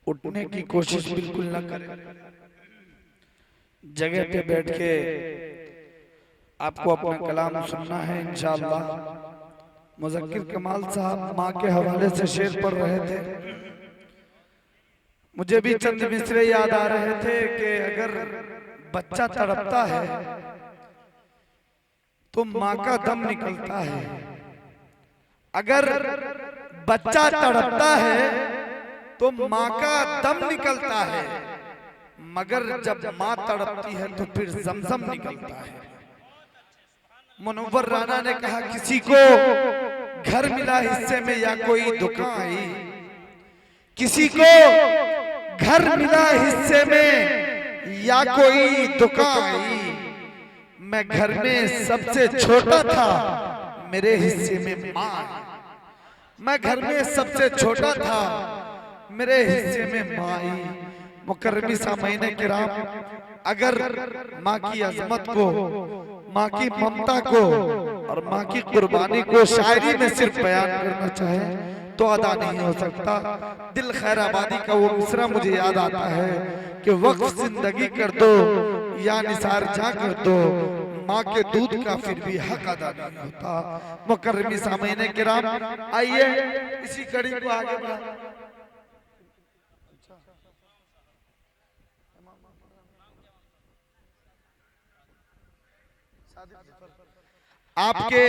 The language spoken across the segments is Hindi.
उठने की कोशिश बिल्कुल न करें। जगह पे बैठ के आपको अपना कलाम सुनना है इंशाअल्लाह। मुज़क्किर कमाल साहब माँ के हवाले से शेर पढ़ रहे थे, मुझे भी चंद मिसरे याद आ रहे थे कि अगर बच्चा तड़पता है तो माँ का दम निकलता है। अगर बच्चा तड़पता है तो माँ का दम निकलता है, मगर जब माँ तड़पती है तो फिर जमजम निकलता है। मुनव्वर राना ने कहा किसी को घर मिला हिस्से में या कोई दुकान आई, किसी को घर मिला हिस्से में या कोई दुकान आई, मैं घर में सबसे छोटा था मेरे हिस्से में माँ आई। मैं घर में सबसे छोटा था मेरे हिस्से में माँ आई। मुकर्रमी सामईन किराम, अगर माँ की अजमत को, माँ की ममता को और माँ की कुर्बानी को शायरी में सिर्फ बयान करना चाहे तो अदा नहीं हो सकता। दिल खैराबादी का वो मिसरा मुझे याद आता है कि वक्त जिंदगी कर दो या निसार जा कर दो, माँ के दूध का फिर भी हक अदा नहीं होता। मुकर्रमी सामईन किराम, आइए इसी कड़ी को आगे बढ़ा। आपके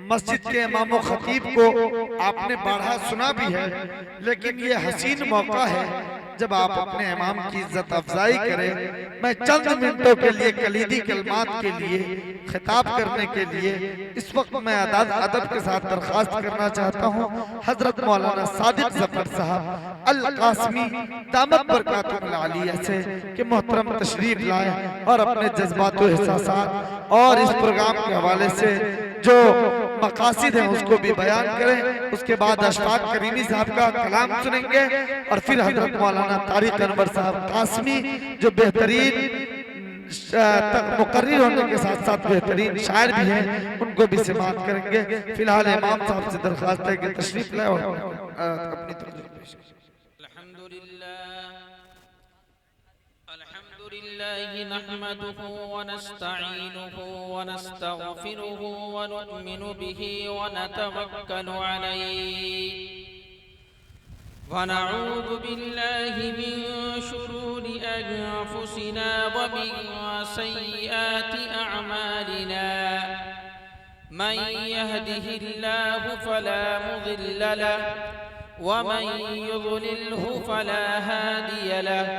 मस्जिद के इमाम खतीब को आपने बारहा सुना भी है, लेकिन ये हसीन मौका है जब आप अपने इमाम की इज्जत अफजाई करें। मैं चंद मिनटों के लिए कलीदी कलमात के लिए खिताब करने के लिए इस वक्त मैं अदब के साथ दरख्वास्त करना चाहता हूँ हजरत मौलाना सादिक जफर साहब अल कासमी दामत बरकातुहुल आलिया से कि मोहतरम तशरीफ लाए और अपने जज्बात व एहसासात और इस प्रोग्राम के हवाले से जो मकासिद है उसको भी बयान करें। उसके बाद अशफाक करीमी साहब का कलाम सुनेंगे और फिर हजरत मौलाना तारिक अनवर साहब कासमी जो बेहतरीन मुकर्रिर होने के साथ साथ बेहतरीन शायर भी हैं, उनको भी समाअत करेंगे। फिलहाल इमाम साहब से दरख्वास्त है कि तशरीफ लाए और अपनी तकरीर पेश करें। अल्हम्दुलिल्लाह नहमदुहु व नस्तईनुहु व नस्तगफिरुहु व नु'मिनु बिही व नतवक्कलु अलैहि व नऊज़ु बिल्लाहि मिन शुरूरि अनफुसिना व मिन सय्यिआति अअमालिना। मन यहदिहिल्लाहु फला मुदिल्ल लहु व मन युद्लिल्हु फला हादिय लहु।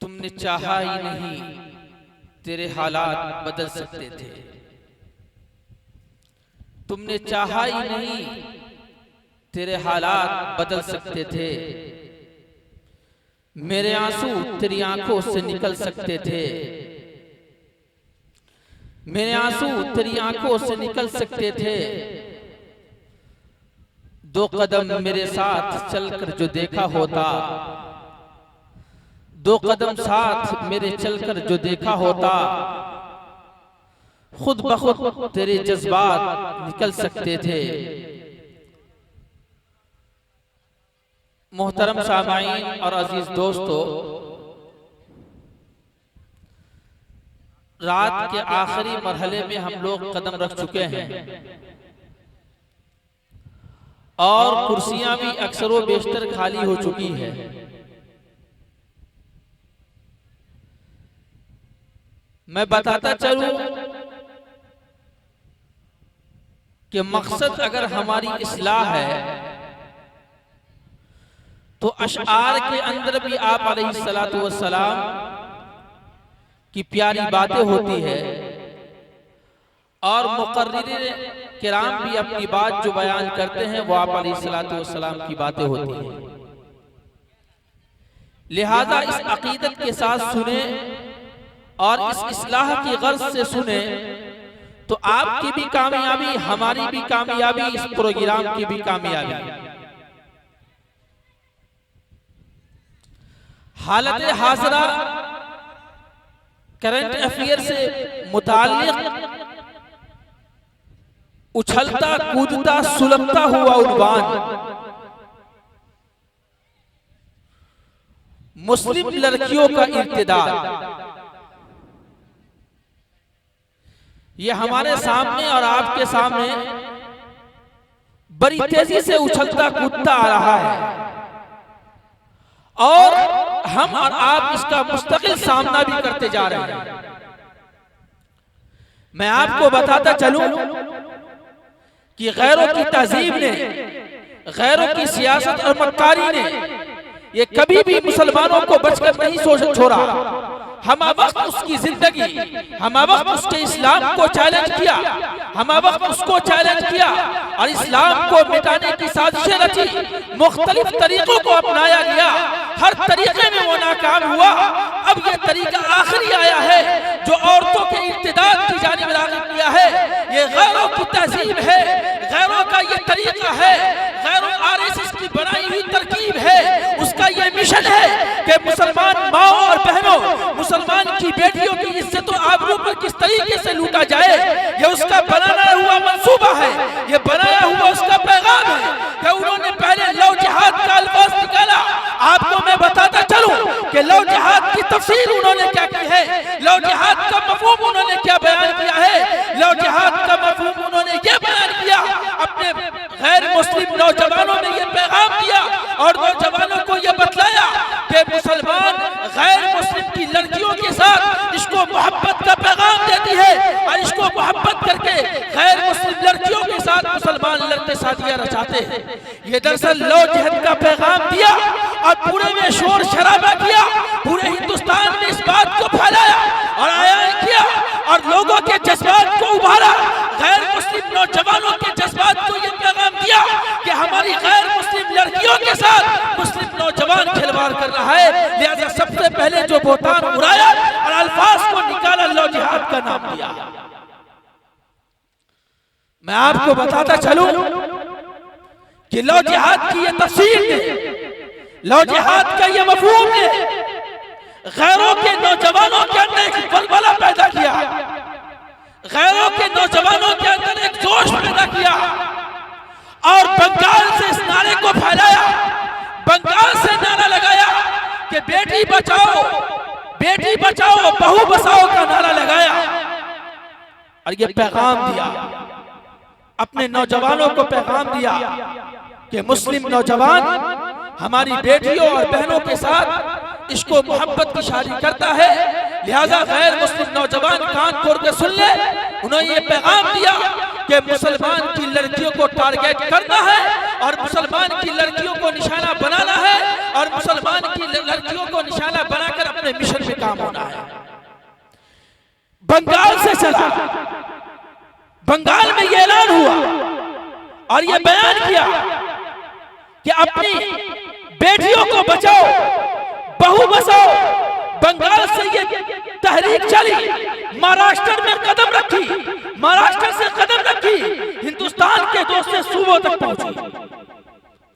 तुमने चाहा ही नहीं तेरे हालात बदल सकते थे, तुमने चाहा ही नहीं तेरे हालात बदल सकते थे। मेरे आंसू तेरी आंखों से निकल सकते थे, मेरे आंसू तेरी आंखों से निकल सकते थे। दो कदम मेरे साथ चलकर जो देखा होता, दो कदम साथ मेरे चलकर जो देखा होता, खुद बखुद तेरे जज्बात निकल सकते थे। मोहतरम सामाईन और अजीज दोस्तों, रात के आखिरी मरहले में हम लोग कदम रख चुके हैं। और कुर्सियां भी अक्सर व बेशतर खाली हो चुकी है। मैं बताता चलूं कि मकसद अगर हमारी इस्लाह है तो अशआर के अंदर भी आप अलैहिस्सलातु वस्सलाम की प्यारी बातें होती है और मुक़र्रिरीन किराम भी अपनी बात जो बयान करते हैं वो आप अलैहिस्सलातु वस्सलाम की बातें होती हैं। लिहाजा इस अकीदत के साथ सुने और इस इस्लाह की गर्ज से सुने तो आपकी भी कामयाबी, हमारी भी कामयाबी, इस प्रोग्राम की भी कामयाबी। हालत हाज़रा करंट अफेयर से मुताल्लिक उछलता कूदता सुलगता हुआ उन्वान मुस्लिम लड़कियों का इर्तिदाद, ये हमारे सामने और आपके सामने बड़ी तेजी से उछलता कूदता आ रहा है और हम और आप इसका मुस्तकिल सामना भी करते जा रहे हैं। मैं आपको बताता चलूं कि गैरों की तहजीब ने, गैरों की सियासत और मक्कारी ने ये कभी भी मुसलमानों को बचकर नहीं छोड़ा। हम वक्त उसकी जिंदगी, हम वक्त उसके इस्लाम को चैलेंज किया, हम वक्त उसको चैलेंज किया और इस्लाम को मिटाने की साजिशें रची, मुख्तलिफ तरीकों को अपनाया गया, हर तरीके में वो नाकाम हुआ। अब ये तरीका आखिरी आया है जो औरतों के इर्तिदाद की जानिब राग़िब किया है। ये गैरों की तहजीब है, गैरों का ये तरीका है, गैरों आरएसएस की बनाई हुई तरकीब है। उसका ये मिशन है कि मुसलमान माओ और बहनों, मुसलमान की बेटियों की इज्जत और आबरू पर किस तरीके से लूटा जाए, ये उसका बनाया हुआ मंसूबा है, ये बनाया हुआ उसका पैगाम है कि उन्होंने पहले लव जिहाद का अल्फाज निकाला। आपको मैं बताता चलूं कि लव जिहाद की तफसीर उन्होंने क्या की है, लव जिहाद का मफहूम उन्होंने क्या बयान किया है। लव जिहाद का मफहूम उन्होंने ये बयान किया, अपने गैर मुस्लिम नौजवानों में ये पैगाम दिया और नौजवानों को ये बतलाया कि मुसलमान गैर मुस्लिम की लड़कियों के साथ इसको मोहब्बत का पैगाम देती है और इसको मोहब्बत करके गैर मुस्लिम लड़कियों के साथ मुसलमान लड़के शादियां रचाते हैं। ये दरअसल लव जिहाद का पैगाम दिया और पूरे में शोर शराबा किया, पूरे हिंदुस्तान में इस बात को फैलाया और आया किया और लोगों के जज्बात को उभारा, गैर मुस्लिम नौजवानों के जज्बात को ये पैगाम दिया कि हमारी गैर मुस्लिम लड़कियों के साथ मुस्लिम नौजवान खिलवाड़ कर रहा है। लिहाजा सबसे पहले जो बोतान उड़ाया और अल्फाज को निकाला, लव जिहाद का नाम दिया। मैं आपको बताता चलूं कि लव जिहाद की ये तफसीर ने, लव जिहाद का ये मफहूम ने गैरों के नौजवानों के अंदर एक बलबला पैदा किया, गैरों के नौजवानों के अंदर एक जोश पैदा किया और बंगाल से इस नारे को फैलाया, बंगाल से नारा लगाया कि बेटी बचाओ, बेटी बचाओ, बहू बचाओ का नारा लगाया और ये पैगाम दिया, अपने नौजवानों को पैगाम दिया कि मुस्लिम नौजवान हमारी बेटियों और बहनों के साथ इसको मोहब्बत की शादी करता है। लिहाजा गैर मुस्लिम नौजवान कान खोल के सुन ले। उन्होंने ये पैगाम दिया कि मुसलमान की लड़कियों को टारगेट करना है और मुसलमान की लड़कियों को निशाना बनाना है और मुसलमान की लड़कियों को निशाना बनाकर अपने मिशन में काम होना है। बंगाल से चला, बंगाल में ये ऐलान हुआ और ये बयान किया कि अपनी बेटियों को बचाओ, बहू बचाओ। बंगाल से ये तहरीक चली, महाराष्ट्र में कदम रखी, महाराष्ट्र से कदम रखी, हिंदुस्तान के दूसरे सूबों तक पहुंची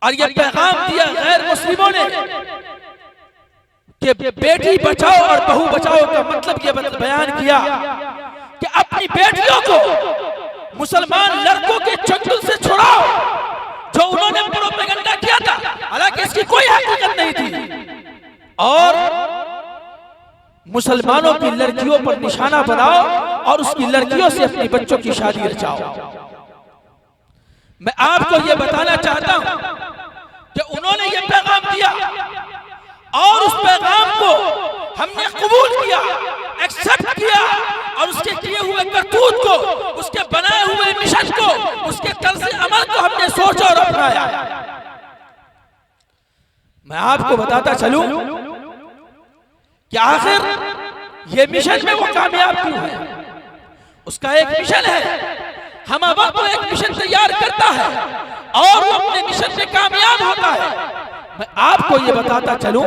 और ये पैगाम दिया गैर मुस्लिमों ने कि बेटी बचाओ और बहू बचाओ का मतलब ये बयान किया कि अपनी बेटियों को मुसलमान लड़कों के चंगुल से छुड़ाओ, जो उन्होंने प्रोपेगेंडा किया था, हालांकि इसकी कोई हकीकत नहीं थी, और मुसलमानों की लड़कियों पर निशाना बनाओ और उसकी लड़कियों से अपनी बच्चों की शादी रचाओ। मैं आपको ये बताना चाहता हूं कि उन्होंने ये पैगाम दिया और उस पैगाम को हमने कबूल किया, एक्सेप्ट किया और उसके किए हुए करतूत को, उसके बनाए हुए मिशन को, उसके तर्ज अमल को हमने सोचा और अपनाया। मैं आपको बताता चलूं कि आखिर ये मिशन में वो कामयाब क्यों है। उसका एक मिशन है, हम वक्त एक मिशन तैयार करता है और वो अपने मिशन में कामयाब होता है। मैं आपको ये बताता चलूं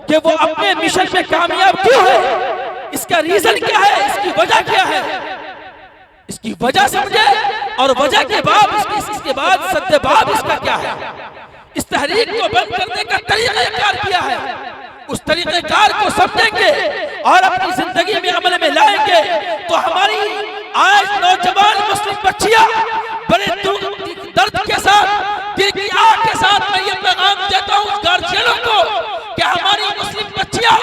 कि वो अपने मिशन में कामयाब क्यों है, इसका रीजन क्या है, इसकी वजह क्या है। इसकी वजह समझे और वजह के बाद इसके बाद सद्देबाब इसका क्या है। इस तहरीक को बंद करने का तरीक़ाकार किया है, उस तरीक़ेकार को समझेंगे और अपनी जिंदगी में अमल में लाएंगे तो हमारी आज नौजवान मुस्लिम बच्चियां बड़े दर्द के साथ, दिल की आग के साथ मैं ये पैगाम देता हूं गार्जियनों को कि हमारी मुस्लिम बच्चियां,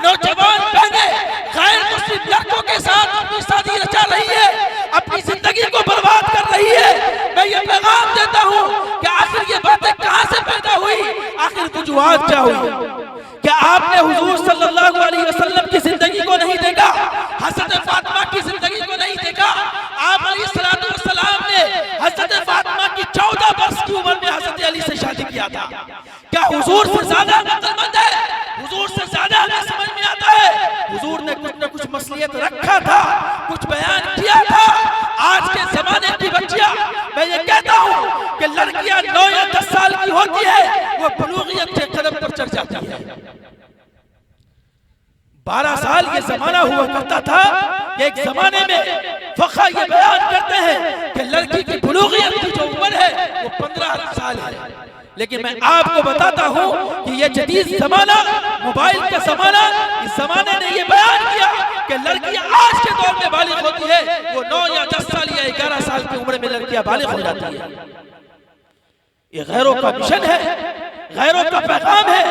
नौजवान बहनें गैर मुस्लिम लड़कों के साथ अपनी शादी रचा रही है, अपनी जिंदगी को बर्बाद कर रही है। मैं ये पैगाम देता हूं कि आखिर ये बातें कहां से पैदा हुई, आखिर वजूहात क्या हुई। क्या आपने हुजूर सल्लल्लाहु अलैहि वसल्लम की जिंदगी को नहीं देखा, हज़रत फातिमा की जिंदगी को नहीं देखा। आप अलैहिस्सलातु वस्सलाम ने हज़रत फातिमा की 14 वर्ष की उम्र में हज़रत अली से शादी किया था। क्या हुजूर से ज्यादा अक्लमंद है, हुजूर से ज्यादा हमें समझ में आता है। हुजूर ने कुछ न कुछ मसलियत रखा था, कुछ बयान किया था। आज के जमाने की बच्चियां, मैं ये कहता हूं कि लड़कियां 9 या 10 साल की होती है, वो बुलूगियत के कदम पर चढ़ जाती है। 12 साल ये जमाना हुआ करता था कि एक जमाने में फखा ये बयान करते हैं कि लड़की की बुलूगियत की जो उम्र है वो 15 साल है। लेकिन मैं आपको बताता हूं कि ये जदीद जमाना, मोबाइल का जमाना, इस जमाने ने ये बयान किया कि लड़कियां आज के दौर में बालिग होती है, वो 9 या 10 साल या 11 साल की उम्र में लड़कियां बालिग हो जाती है। ये गैरों का मिशन है, गैरों का पैगाम है,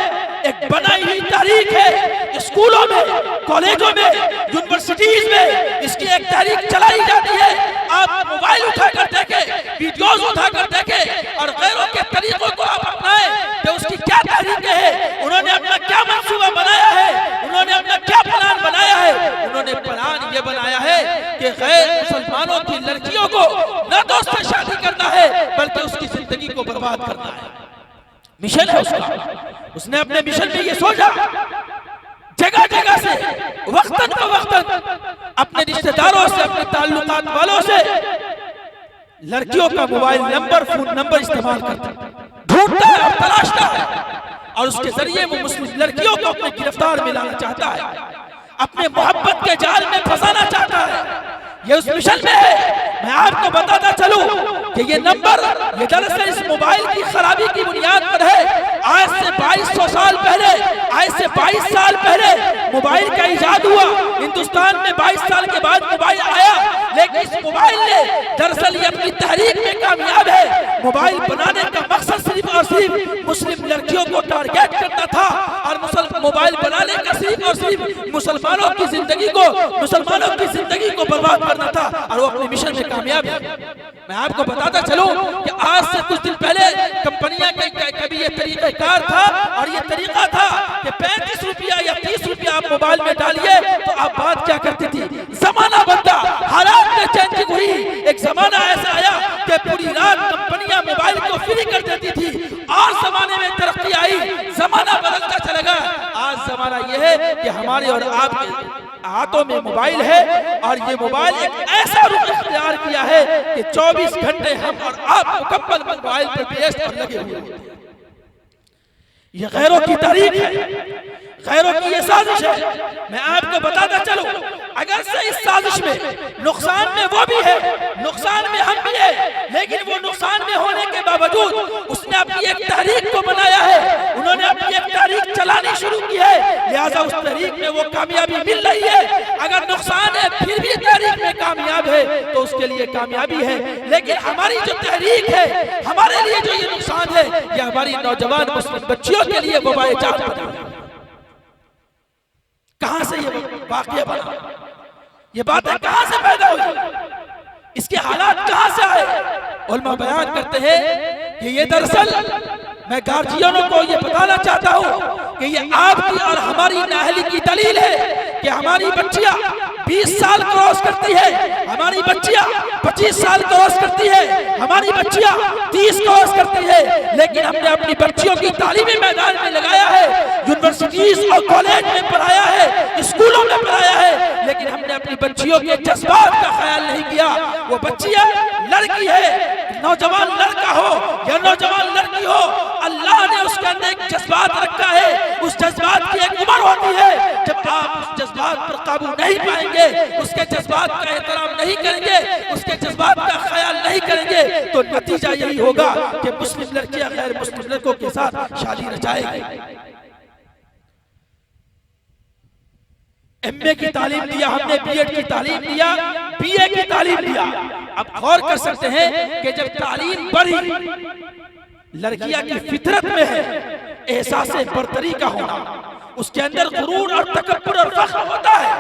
एक बनाई हुई तारीख है। स्कूलों में, कॉलेजों में, यूनिवर्सिटीज में इसकी एक तारीख चलाई जाती है। आप मोबाइल उठाकर देखें, वीडियोस उठाकर देखें और गैरों के तरीकों को आप अपनाएं कि उसकी क्या तारीखें हैं, उन्होंने अपना क्या मंसूबा बनाया है, उन्होंने अपना क्या प्लान बनाया है। उन्होंने प्लान ये बनाया है कि गैर मुसलमानों की लड़कियों को न तो उससे शादी करना है बल्कि उसकी जिंदगी को बर्बाद करना है। मिशन है उसका। उसने अपने मिशन में ये सोचा, जगह जगह से वक्तन ब वक्तन अपने रिश्तेदारों से, अपने ताल्लुकात वालों से लड़कियों का मोबाइल नंबर, फोन नंबर इस्तेमाल करता है, ढूंढता है और तलाशता है और उसके जरिए वो मुस्लिम लड़कियों को अपने गिरफ्तार में लाना चाहता है, अपने मोहब्बत के जाल में फंसाना चाहता है। ये उस मिशन में है। मैं आपको बताता चलूं कि ये नंबर, ये दरअसल इस मोबाइल की खराबी की बुनियाद पर है। आज से 2200 साल पहले, आज से 22 साल पहले मोबाइल का इजाद हुआ। हिंदुस्तान में 22 साल के बाद मोबाइल आया, लेकिन इस मोबाइल ने दरअसल ये अपनी तहरीक में कामयाब है। मोबाइल बनाने का मकसद सिर्फ और सिर्फ मुस्लिम लड़कियों को टारगेट करना था और मोबाइल बनाने का सिर्फ और सिर्फ मुसलमानों की जिंदगी को, मुसलमानों की जिंदगी को बर्बाद करना था और वो अपने मिशन में कामयाब है। मैं आपको बताता चलूं कि आज से कुछ दिन पहले कंपनियां कभी ये तरीक़ाकार था और ये तरीका था कि 35 रुपया या 30 रुपया आप मोबाइल में डालिए तो आप बात क्या करती थी। जमाना बदला, हालात में चेंजिंग हुई। एक जमाना ऐसा आया कि पूरी रात कंपनियां मोबाइल को फ्री कर देती थी और जमाने में तरक्की आई, जमाना बदलता चलेगा। आज जमाना यह है कि हमारे और आपके हाथों में मोबाइल है और ये मोबाइल एक ऐसा रुख इख्तियार किया है कि 24 घंटे हम और आप मुकम्मल मोबाइल पर व्यस्त और लगे हुए हैं। ये गैरों की तारीख है, गैरों की ये साजिश है। मैं आपको बताता चलूं, अगर से इस साजिश में नुकसान में वो भी है, नुकसान में हम भी है, लेकिन वो नुकसान में होने के बावजूद उसने अपनी एक तहरीक को बनाया है, उन्होंने अपनी एक तहरीक चलानी शुरू की है, लिहाजा उस तहरीक में वो कामयाबी मिल रही है। अगर नुकसान है फिर भी तहरीक में कामयाब है तो उसके लिए कामयाबी है। लेकिन हमारी जो तहरीक है, हमारे लिए जो ये नुकसान है, ये हमारी नौजवान मुस्लिम बच्चियों के लिए वबाए जात बना। कहां से ये वाकया बना, ये बातें कहां से पैदा हुई? इसके हालात कहां से आए? उलमा बयान करते हैं कि ये दरअसल मैं गार्जियनों को ये बताना चाहता हूं कि ये आपकी और हमारी नाअहली की दलील है कि हमारी बच्चियां 20 साल क्रॉस करती है, हमारी बच्चियां 25 साल क्रॉस करती है, हमारी बच्चियां 30 क्रॉस करती है, लेकिन हमने अपनी बच्चियों की तालीमी मैदान में लगाया है, यूनिवर्सिटीज और कॉलेज में पढ़ाया है, स्कूलों में पढ़ाया है, लेकिन हमने अपनी बच्चियों के जज्बात का ख्याल नहीं किया। वो बच्चियां लड़की है, नौजवान लड़का हो या नौजवान लड़की हो, अल्लाह ने उसके अंदर एक जज्बात रखा है, उस जज्बात की एक उम्र होती है। जब आप उस जज्बात पर काबू नहीं पाएंगे, उसके जज्बात का एहतराम नहीं करेंगे, उसके जज्बात का ख्याल नहीं करेंगे, तो नतीजा यही होगा कि मुस्लिम लड़कियां गैर मुस्लिम लड़कों के साथ शादी रचाएंगी। एमए की तालीम दिया हमने, बीएड की तालीम दिया, बीए की तालीम दिया। अब गौर कर सकते हैं कि जब तालीम बढ़ी, लड़कियां की फितरत में है एहसास बरतरी का होना, उसके अंदर गुरूर और तकब्बुर और फख्र होता है,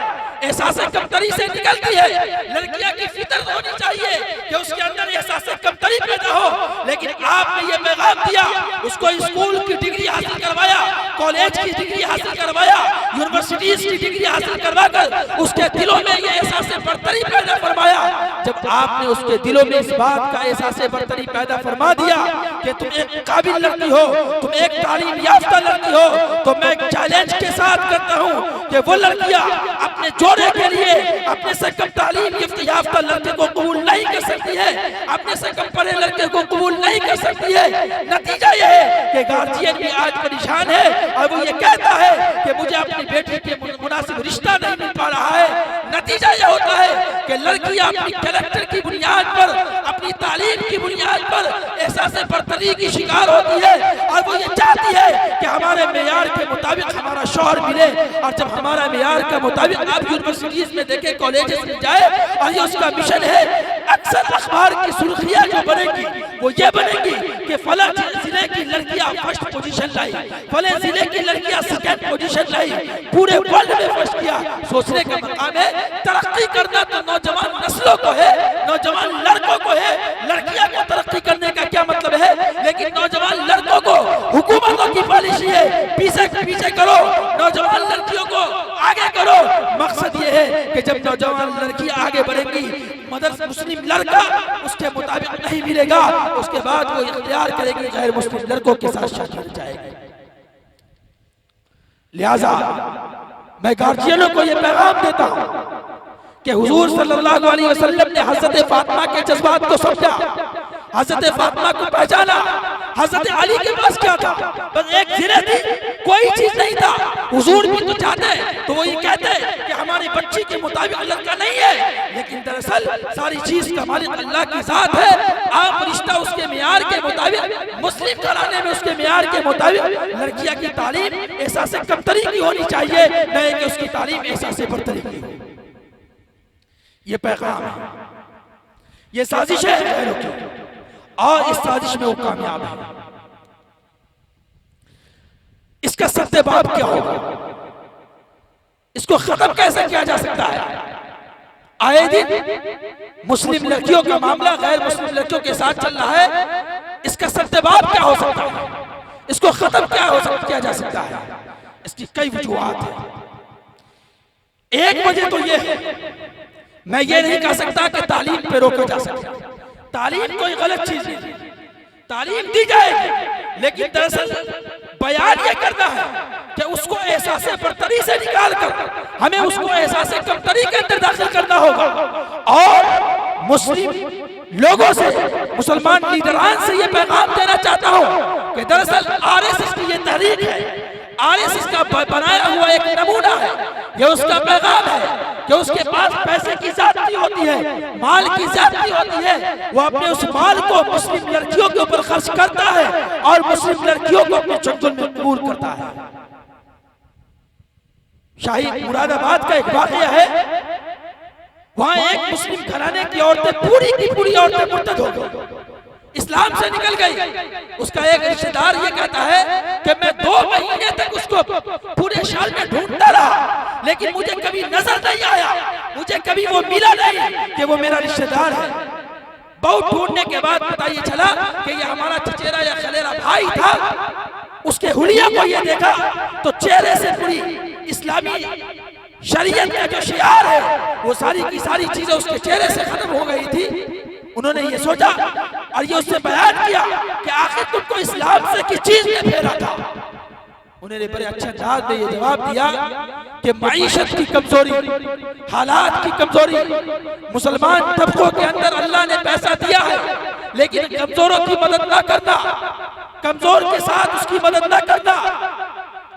एहसास कमतरी से निकलती है। लड़कियां की फितरत होनी चाहिए कि उसके अंदर एहसास कमतरी पैदा हो, लेकिन आपने ये पैगाम दिया, उसको स्कूल की डिग्री हासिल करवाया, कॉलेज की डिग्री हासिल करवाया, यूनिवर्सिटीज की डिग्री हासिल करवाकर उसके दिलों में ये एहसास बरतरी पैदा फरमाया। जब आपने उसके दिलों में इस बात का एहसास बरतरी पैदा फरमा दिया कि तुम एक काबिल लड़की हो, तुम एक तालीम याफ्ता लड़की हो, तो मैं चैलेंज के साथ करता हूं कि वो लड़कियां अपने जोड़े के लिए अपने से कम तालीम याफ्ता लड़के को कबूल नहीं कर सकती है, अपने से कम पढ़े लड़के को कबूल नहीं कर सकती है। नतीजा यह है कि गार्जियन भी आज परेशान है और वो ये कहता है कि मुझे अपनी बेटी के मुनासिब रिश्ता नहीं मिल पा रहा है। नतीजा यह होता है कि लड़कियां अपनी कैरेक्टर की बुनियाद पर, अपनी तालीम की बुनियाद पर एहसास बरतरी की शिकार होती है और वो ये चाहती है कि हमारे मेयार के मुताबिक हमारा शौहर मिले। और जब हमारा मेयार के मुताबिक आप यूनिवर्सिटीज में देखें, कॉलेजेस में जाए, और ये उसका मिशन है, अक्सर अखबार की सुर्खियां जो बनेगी वो ये बनेगी कि फला जिले की लड़कियां फर्स्ट पोजीशन लाई, फले जिले की लड़कियां सेकंड पोजीशन लाई, पूरे वर्ल्ड में फर्स्ट किया। सोचने का मकाम है, तरक्की करना तो नौजवान नस्लों को है, नौजवान लड़कों को है। लड़कियां को तरक्की करने का क्या मतलब है? लेकिन नौजवान लड़कों को हुकूमतों की पॉलिसी है पीछे पीछे करो, नौजवान लड़कियों को आगे करो। मकसद ये है कि जब नौजवान लड़कियां आगे बढ़ेंगी, मदरसा मुस्लिम लड़का उसके मुताबिक नहीं मिलेगा, उसके बाद वो इख्तियार करेगी गैर मुस्लिम लड़कों के साथ शादी कर जाएगी। लिहाजा मैं गार्जियनों को ये पैगाम देता हूं कि हुजूर सल्लल्लाहु अलैहि वसल्लम ने हजरत फातिमा के जज्बात को समझा, हजरत फातिमा को पहचाना। हजरत अली के पास क्या था? बस एक जिले थी, कोई चीज नहीं था। हुजूर भी तो चाहते तो वो ये कहते कि हमारी बच्ची के मुताबिक लड़का नहीं है, लेकिन दरअसल सारी चीज का मालिक अल्लाह की जात है। आप रिश्ता उसके मियार के मुताबिक, मुस्लिम घराने में उसके मियार के मुताबिक लड़कियां की तालीम एहसास कमतरी की होनी चाहिए, नहीं कि उसकी तालीम एहसास बरतरी की हो। ये पैगाम है, ये साजिश है गैरों की, और इस साजिश में वो कामयाब है। इसका सद्देबाब क्या होगा? इसको खत्म कैसे किया जा सकता है? आए दिन मुस्लिम लड़कियों का मामला गैर मुस्लिम लड़कियों के साथ चल रहा है, इसका सद्देबाब क्या हो सकता है? इसको खत्म किया जा सकता है? इसकी कई वजूहात है। एक वजह तो ये है, मैं ये नहीं कह सकता कि तालीम पे रोका जा सकता। तालीम कोई गलत चीज नहीं, तालीम दी जाएगी, लेकिन दरअसल बयान ये करना है कि उसको एहसास बरतरी से निकाल कर हमें उसको एहसास कमतरी के अंदर दाखिल करना होगा। और मुस्लिम लोगों से, मुसलमान लीडरान से ये पैगाम देना चाहता हूँ कि दरअसल आरएसएस की ये तहरीक है, आरएसएस का बनाया हुआ एक नमूना है, ये उसका पैगाम है कि उसके पास पैसे की ज़्यादती होती है, माल की ज़्यादती होती है, वो अपने उस माल को मुस्लिम लड़कियों के ऊपर खर्च करता है और मुस्लिम लड़कियों को अपने चंगुल में कबूल करता है। शाही मुरादाबाद का एक वाक़या है, वहां एक मुस्लिम घराने की औरतें पूरी की पूरी औरतें मुर्तद हो गई, इस्लाम से निकल गई। उसका एक रिश्तेदार ये कहता है कि मैं 2 महीने तक उसको पूरे शहर में ढूंढता रहा, लेकिन मुझे कभी नजर नहीं आया। मुझे मुझे कभी वो मिला नहीं कि वो मेरा रिश्तेदार है। बहुत ढूंढने के बाद पता ये चला कि ये हमारा चचेरा या खलेरा भाई था। उसके हुलिया को ये देखा तो चेहरे से पूरी इस्लामी शरीयत का जो शियार है वो सारी की सारी चीजें उसके चेहरे से खत्म हो गई थी। उन्होंने ये सोचा और ये उससे बयान किया कि आखिर तुमको इस्लाम से किस चीज ने फेरा था। उन्होंने बड़े अच्छे अंदाज में ये जवाब दिया कि माईशत की कमजोरी, हालात की कमजोरी। मुसलमान तबकों के अंदर अल्लाह ने पैसा दिया है, लेकिन कमजोरों की मदद ना करना, कमजोर के साथ उसकी मदद ना करना,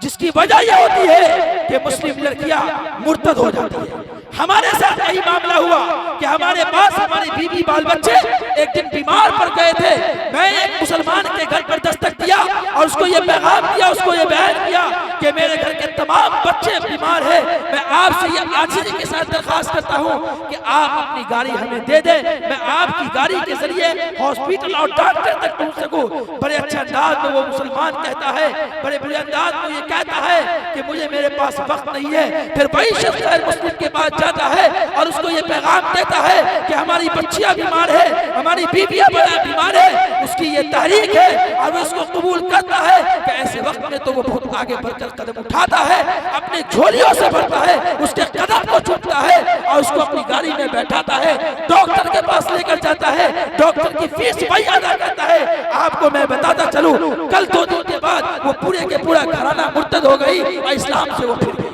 जिसकी वजह यह होती है कि मुस्लिम लड़कियां मुर्तद हो जाती है। हमारे साथ यही मामला हुआ कि हमारे पास हमारे बीवी बाल बच्चे एक दिन बीमार पड़ गए थे। मैं एक मुसलमान के घर पर दस्तक दिया और उसको ये पैगाम दिया, उसको ये बयान किया कि मेरे घर के तमाम बच्चे बीमार हैं। मैं आपसे ये आजिज़ी के साथ दरख्वास्त करता हूँ कि आप अपनी गाड़ी हमें दे दें, मैं आपकी गाड़ी के जरिए हॉस्पिटल और डॉक्टर तक पहुँच सकूँ। बड़े अच्छे अंदाज में वो मुसलमान कहता है, बड़े बुरे अंदाज में ये कहता है कि मुझे मेरे पास वक्त नहीं है। फिर वही शख्स गैर मुस्लिम के पास जाता है और उसको ये पैगाम देता है कि हमारी बच्चियां बीमार है, हमारी बीवियां बीमार है, उसकी ये तहरीक है और वो इसको कबूल करता है कि ऐसे वक्त में तो वो बहुत आगे बढ़कर कदम उठाता है, अपने झोलियों से भरता है, उसके कदम को चूमता है और उसको अपनी गाड़ी में बैठाता है, डॉक्टर के पास लेकर जाता है, डॉक्टर की फीस वही अदा करता है। आपको मैं बताता चलूं, कल 2 दिन के बाद वो पूरे के पूरा घराना मुर्तद हो गई और इस्लाम से वो फिर गई।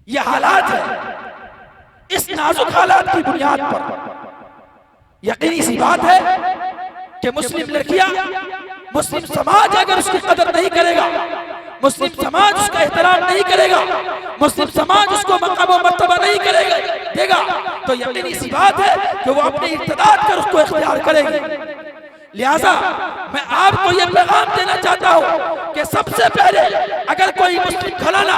ये हालात है। इस नाजुक हालात की बुनियाद पर यकीनी सी बात है कि मुस्लिम लड़कियां, मुस्लिम समाज अगर उसकी कदर नहीं करेगा, मुस्लिम समाज उसका एहतराम नहीं करेगा, मुस्लिम समाज उसको मकाम और मर्तबा नहीं करेगा देगा, तो यकीनी सी बात है कि वो अपने इर्तिदाद कर उसको इख्तियार करेगी। लिहाजा मैं आपको यह पैगाम देना चाहता हूँ कि सबसे पहले अगर कोई मुस्लिम घराना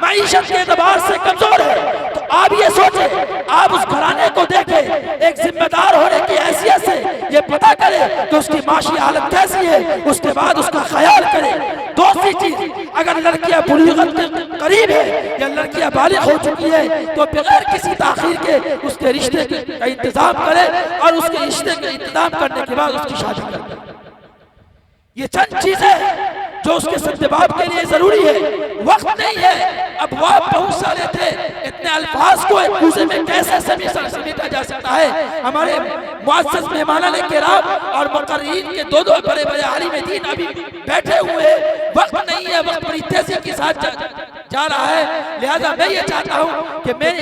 मईशत के एतबार से कमजोर है तो आप ये सोचें, आप उस घराने को देखें, एक जिम्मेदार होने की हैसियत से ये पता करें कि उसकी माशी हालत कैसी है, उसके बाद उसका ख्याल करें। दूसरी चीज, अगर लड़कियां बुलूगत के करीब है या लड़कियां बालिग हो चुकी है तो बगैर किसी ताखीर के उसके रिश्ते का इंतजाम करें और उसके रिश्ते का इंतजाम करने के बाद उसकी शादी करें। ये चंद चीजें जो उसके सद्देबाब के लिए जरूरी है। वक्त नहीं है, अब वाप बहुत सारे थे, इतने अल्फाज को एक दूसरे में कैसे समेटा जा सकता है। हमारे मुअज़्ज़ज़ मेहमान किराम और मुक़र्रीरीन के 2 बड़े बड़े आलिम दीन अभी बैठे हुए हैं, वक्त नहीं है, वक्त बड़ी तेजी के साथ जा रहा है। लिहाजा मैं ये चाहता हूँ कि मैं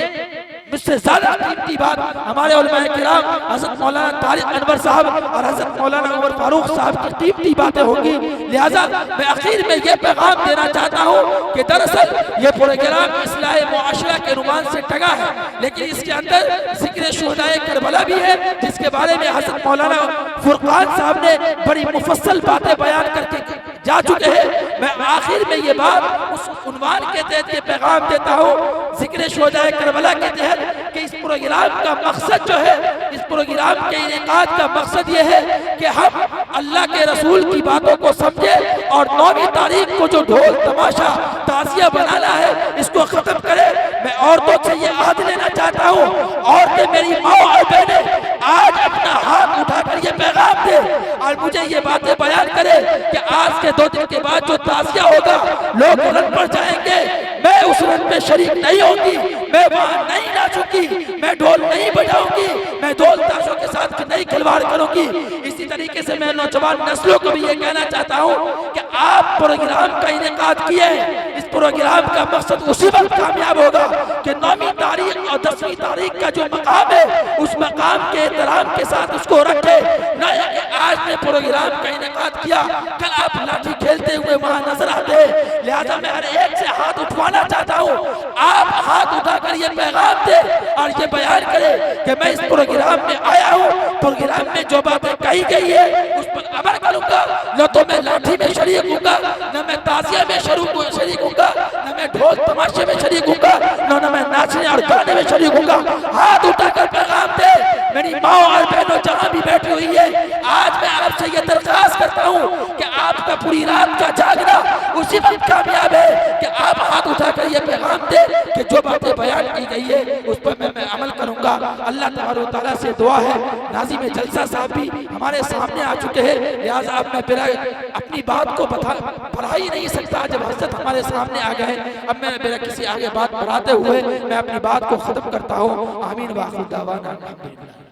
मुझसे ज्यादा कीमती बात हमारे उलमाए किराम हज़रत मौलाना तारिक अनवर साहब और हज़रत मौलाना उमर फारूक साहब की कीमती बातें होंगी। लिहाजा मैं आखिर में ये पैगाम देना चाहता हूँ कि दरअसल ये प्रोग्राम इस्लाह मुआशरा के रुमान से टगा है, लेकिन इसके अंदर ज़िक्र शुहदाए करबला भी है, जिसके बारे में हज़रत मौलाना फुरकान साहब ने बड़ी मुफस्सल बातें बयान करके जा चुके हैं। मैं आखिर में ये बात उस उन्वान के तहत ये पैगाम देता हूँ, ज़िक्र शुहदाए करबला के तहत, कि इस प्रोग्राम का मकसद जो है, इस प्रोग्राम के इनेकाद का मकसद ये है कि हम अल्लाह के रसूल की बातों को समझे और 9वीं तारीख को जो ढोल तमाशा ताज़िया बनाना है इसको खत्म करें। मैं औरतों से ये आहद लेना चाहता हूँ, औरतें मेरी माँ और बहनें आज अपना हाथ उठाकर ये पैगाम दे और मुझे ये बातें बयान करे कि आज के 2 दिन के बाद जो ताज़िया होगा लोग रन पर जाएंगे, मैं उस रन में शरीक नहीं होगी, मैं वहाँ नहीं नाचूंगी, मैं ढोल नहीं बजाऊंगी, मैं ढोल ताशों के साथ नहीं खिलवाड़ करूंगी। इसी तरीके से मैं नौजवान नस्लों को भी ये कहना चाहता हूँ कि आप प्रोग्राम का इनेकाद किए, इस प्रोग्राम का मकसद उसी वक्त कामयाब होगा कि 9वीं तारीख और 10वीं तारीख का जो मकाम है उस मकाम के एहतराम के साथ उसको रखे, न कि आज ने प्रोग्राम का इनेकाद किया कल आप लाठी खेलते हुए वहाँ नजर आते। लिहाजा मैं हर एक से हाथ उठवाना चाहता हूँ, आप हाथ उठाकर ये पैगाम दे और ये बयान करे कि मैं इस प्रोग्राम में आया हूँ, प्रोग्राम में जो बातें कही गई है उस पर अमल करूंगा, न तो मैं लाठी में शरीक हूँगा, न मैं ताज़िया में शरीक हूँगा, न मैं ढोल तमाशे में शरीक हूँगा, न मैं नाचने और गाने में शरीक हूँगा। हाथ उठाकर पैगाम दे मेरी माँ और बहनों जहाँ भी बैठी हुई है, आज मैं आपसे ये दरख्वास्त करता हूँ कि आपका पूरी रात का जागना उसी वक्त कामयाब है कि आप हाथ उठाकर ये पैगाम दे कि जो बातें पे बयान की गई है उस पर मैं अमल करूंगा। अल्लाह तबारक व तआला से दुआ है, नाज़िम जलसा साहब भी हमारे सामने आ चुके हैं, लिहाजा अब मैं मेरा अपनी बात को बढ़ा ही नहीं सकता। जब हज़रत हमारे सामने आ गए, अब मैं मेरा किसी आगे बात बढ़ाते हुए मैं अपनी बात को ख़त्म करता हूँ। आमीन व आखिर दावाना अल्हम्दुलिल्लाह।